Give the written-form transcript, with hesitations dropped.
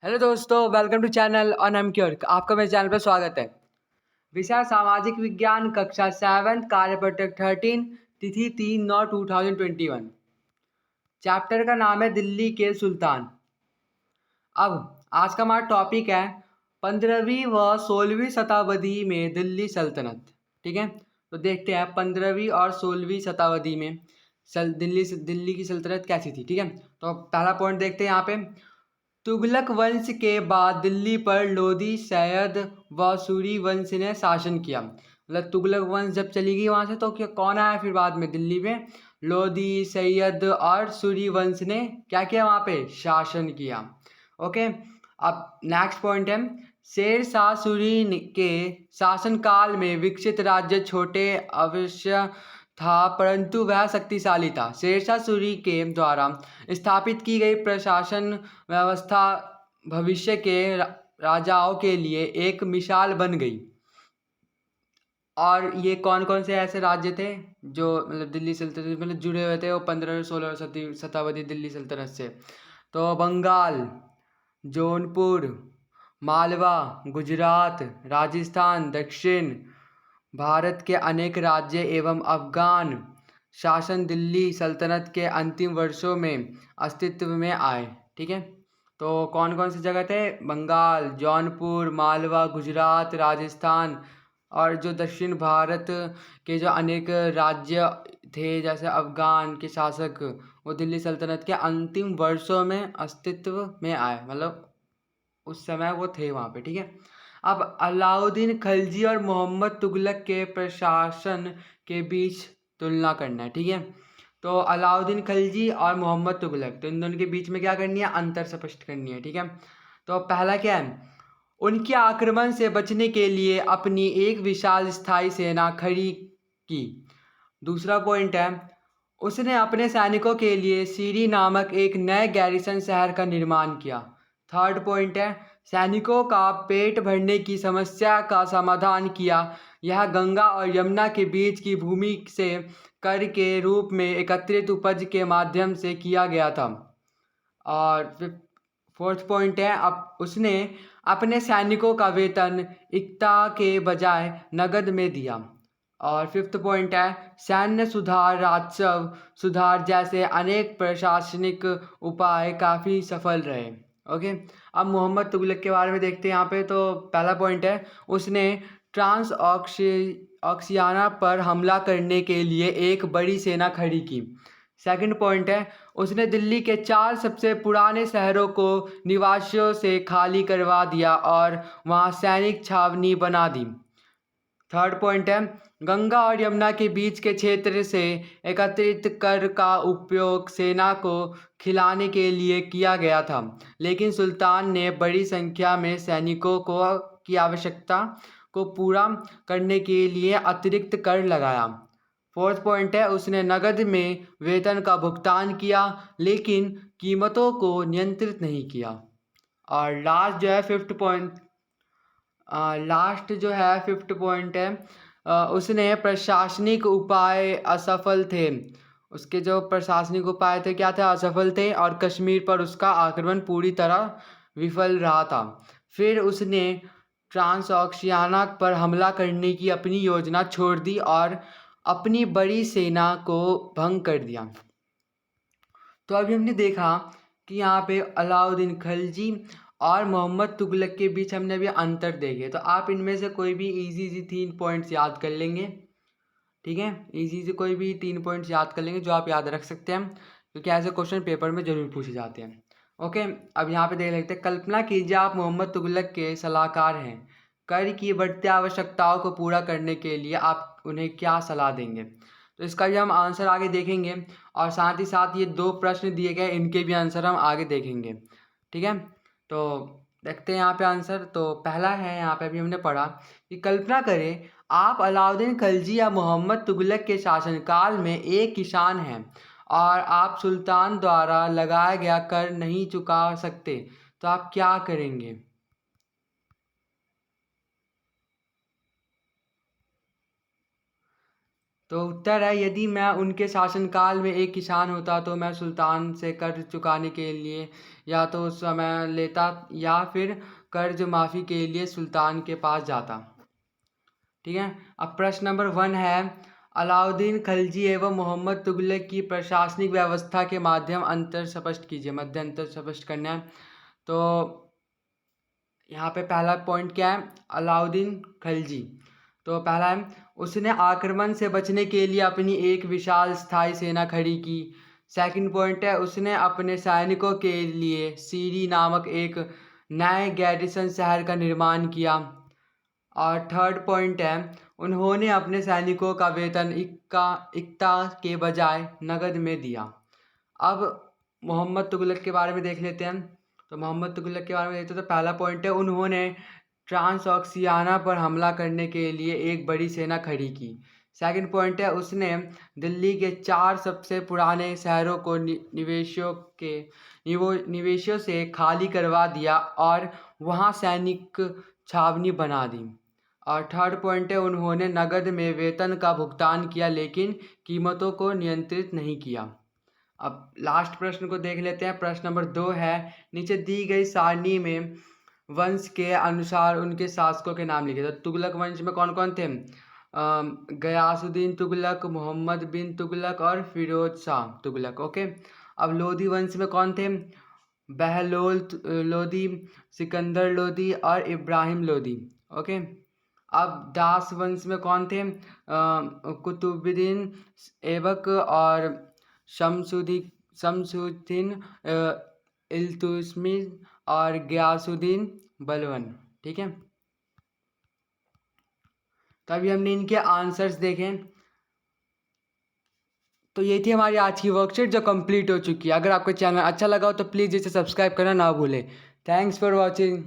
Hello दोस्तों, welcome to channel on M cure. आपका मेरे चैनल पर स्वागत है। विषय सामाजिक विज्ञान, कक्षा 7, कार्यपत्रक 13, तिथि 3/9/2021। चैप्टर का नाम है दिल्ली के सुल्तान। अब आज का हमारा टॉपिक है 15वीं व 16वीं शताब्दी में दिल्ली सल्तनत। ठीक है, तो देखते हैं 15वीं और 16वीं शताब्दी में दिल्ली की सल्तनत कैसी थी। ठीक है, तो पहला पॉइंट देखते हैं यहाँ पे। तुगलक वंश के बाद दिल्ली पर लोधी, सैयद व सूरी वंश ने शासन किया। मतलब तुगलक वंश जब चली गई वहाँ से तो क्या कौन आया फिर बाद में दिल्ली में? लोधी, सैयद और सूरी वंश ने क्या किया वहाँ पे? शासन किया। ओके, अब नेक्स्ट पॉइंट है शेर शाह सूरी के शासनकाल में विकसित राज्य छोटे अवश्य था, परंतु वह शक्तिशाली था। शेरशाह सूरी के द्वारा स्थापित की गई प्रशासन व्यवस्था भविष्य के राजाओं के लिए एक मिसाल बन गई। और ये कौन कौन से ऐसे राज्य थे जो मतलब दिल्ली सल्तनत मतलब जुड़े हुए थे वो 15 और 16 शताब्दी दिल्ली सल्तनत से? तो बंगाल, जौनपुर, मालवा, गुजरात, राजस्थान, दक्षिण भारत के अनेक राज्य एवं अफगान शासन दिल्ली सल्तनत के अंतिम वर्षों में अस्तित्व में आए। ठीक है, तो कौन कौन सी जगह थे? बंगाल, जौनपुर, मालवा, गुजरात, राजस्थान और जो दक्षिण भारत के जो अनेक राज्य थे जैसे अफगान के शासक, वो दिल्ली सल्तनत के अंतिम वर्षों में अस्तित्व में आए। मतलब उस समय वो थे वहाँ पे। ठीक है, अब अलाउद्दीन खिलजी और मोहम्मद तुगलक के प्रशासन के बीच तुलना करना है। ठीक है, तो अलाउद्दीन खिलजी और मोहम्मद तुगलक, तो इन दोनों के बीच में क्या करनी है? अंतर स्पष्ट करनी है। ठीक है, तो पहला क्या है? उनके आक्रमण से बचने के लिए अपनी एक विशाल स्थायी सेना खड़ी की। दूसरा पॉइंट है उसने अपने सैनिकों के लिए सीरी नामक एक नए गैरिसन शहर का निर्माण किया। थर्ड पॉइंट है सैनिकों का पेट भरने की समस्या का समाधान किया। यह गंगा और यमुना के बीच की भूमि से कर के रूप में एकत्रित उपज के माध्यम से किया गया था। और फोर्थ पॉइंट है अब उसने अपने सैनिकों का वेतन इक्ता के बजाय नगद में दिया। और फिफ्थ पॉइंट है सैन्य सुधार, राजस्व सुधार जैसे अनेक प्रशासनिक उपाय काफ़ी सफल रहे। ओके, अब मोहम्मद तुगलक के बारे में देखते हैं यहाँ पे। तो पहला पॉइंट है उसने ट्रांस ऑक्सियाना पर हमला करने के लिए एक बड़ी सेना खड़ी की। सेकंड पॉइंट है उसने दिल्ली के 4 सबसे पुराने शहरों को निवासियों से खाली करवा दिया और वहाँ सैनिक छावनी बना दी। थर्ड पॉइंट है गंगा और यमुना के बीच के क्षेत्र से एकत्रित कर का उपयोग सेना को खिलाने के लिए किया गया था, लेकिन सुल्तान ने बड़ी संख्या में सैनिकों को की आवश्यकता को पूरा करने के लिए अतिरिक्त कर लगाया। फोर्थ पॉइंट है उसने नगद में वेतन का भुगतान किया, लेकिन कीमतों को नियंत्रित नहीं किया। और लास्ट जो है फिफ्थ पॉइंट है उसने प्रशासनिक उपाय असफल थे। उसके जो प्रशासनिक उपाय थे क्या थे? असफल थे और कश्मीर पर उसका आक्रमण पूरी तरह विफल रहा था। फिर उसने ट्रांसऑक्शियाना पर हमला करने की अपनी योजना छोड़ दी और अपनी बड़ी सेना को भंग कर दिया। तो अभी हमने देखा कि यहाँ पे अलाउद्दीन खिलजी और मोहम्मद तुगलक के बीच हमने अभी अंतर देखे। तो आप इनमें से कोई भी इजी 3 पॉइंट्स याद कर लेंगे। ठीक है, इजी से कोई भी 3 पॉइंट्स याद कर लेंगे जो आप याद रख सकते हैं, क्योंकि ऐसे क्वेश्चन पेपर में जरूर पूछे जाते हैं। ओके, अब यहाँ पे देख लेते हैं। कल्पना कीजिए आप मोहम्मद तुगलक के सलाहकार हैं। कर की बढ़ती आवश्यकताओं को पूरा करने के लिए आप उन्हें क्या सलाह देंगे? तो इसका भी हम आंसर आगे देखेंगे और साथ ही साथ ये 2 प्रश्न दिए गए इनके भी आंसर हम आगे देखेंगे। ठीक है, तो देखते हैं यहाँ पे आंसर। तो पहला है यहाँ पे अभी हमने पढ़ा कि कल्पना करें आप अलाउद्दीन खिलजी या मोहम्मद तुगलक के शासनकाल में एक किसान हैं और आप सुल्तान द्वारा लगाया गया कर नहीं चुका सकते, तो आप क्या करेंगे? तो उत्तर है, यदि मैं उनके शासनकाल में एक किसान होता तो मैं सुल्तान से कर्ज चुकाने के लिए या तो समय लेता या फिर कर्ज माफ़ी के लिए सुल्तान के पास जाता। ठीक है। अब प्रश्न नंबर 1 है, अलाउद्दीन खिलजी एवं मोहम्मद तुगलक की प्रशासनिक व्यवस्था के माध्यम अंतर स्पष्ट कीजिए। मध्य अंतर स्पष्ट करना है। तो यहाँ पे पहला पॉइंट क्या है, अलाउद्दीन खिलजी। तो पहला है, उसने आक्रमण से बचने के लिए अपनी एक विशाल स्थायी सेना खड़ी की। सेकंड पॉइंट है, उसने अपने सैनिकों के लिए सीरी नामक एक नए गैरिसन शहर का निर्माण किया। और थर्ड पॉइंट है, उन्होंने अपने सैनिकों का वेतन इक्ता के बजाय नगद में दिया। अब मोहम्मद तुगलक के बारे में देख लेते हैं। तो मोहम्मद तुगलक के बारे में देखते हैं तो पहला पॉइंट है, उन्होंने ट्रांसऑक्सियाना पर हमला करने के लिए एक बड़ी सेना खड़ी की। सेकंड पॉइंट है, उसने दिल्ली के 4 सबसे पुराने शहरों को निवेशियों से खाली करवा दिया और वहां सैनिक छावनी बना दी। और थर्ड पॉइंट है, उन्होंने नगद में वेतन का भुगतान किया लेकिन कीमतों को नियंत्रित नहीं किया। अब लास्ट प्रश्न को देख लेते हैं। प्रश्न नंबर 2 है, नीचे दी गई सारणी में वंश के अनुसार उनके शासकों के नाम लिखे। तो तुगलक वंश में कौन कौन थे? गयासुद्दीन तुगलक, मोहम्मद बिन तुगलक और फिरोज शाह तुगलक। ओके। अब लोधी वंश में कौन थे? बहलोल लोधी, सिकंदर लोधी और इब्राहिम लोधी। ओके। अब दास वंश में कौन थे? कुतुबुद्दीन ऐबक और शमसुद्दीन इल्तुतमिश और गयासुद्दीन बलबन। ठीक है। तो अभी हमने इनके आंसर्स देखे। तो ये थी हमारी आज की वर्कशीट जो कंप्लीट हो चुकी है। अगर आपका चैनल अच्छा लगा हो तो प्लीज़ इसे सब्सक्राइब करना ना भूलें। Thanks for watching.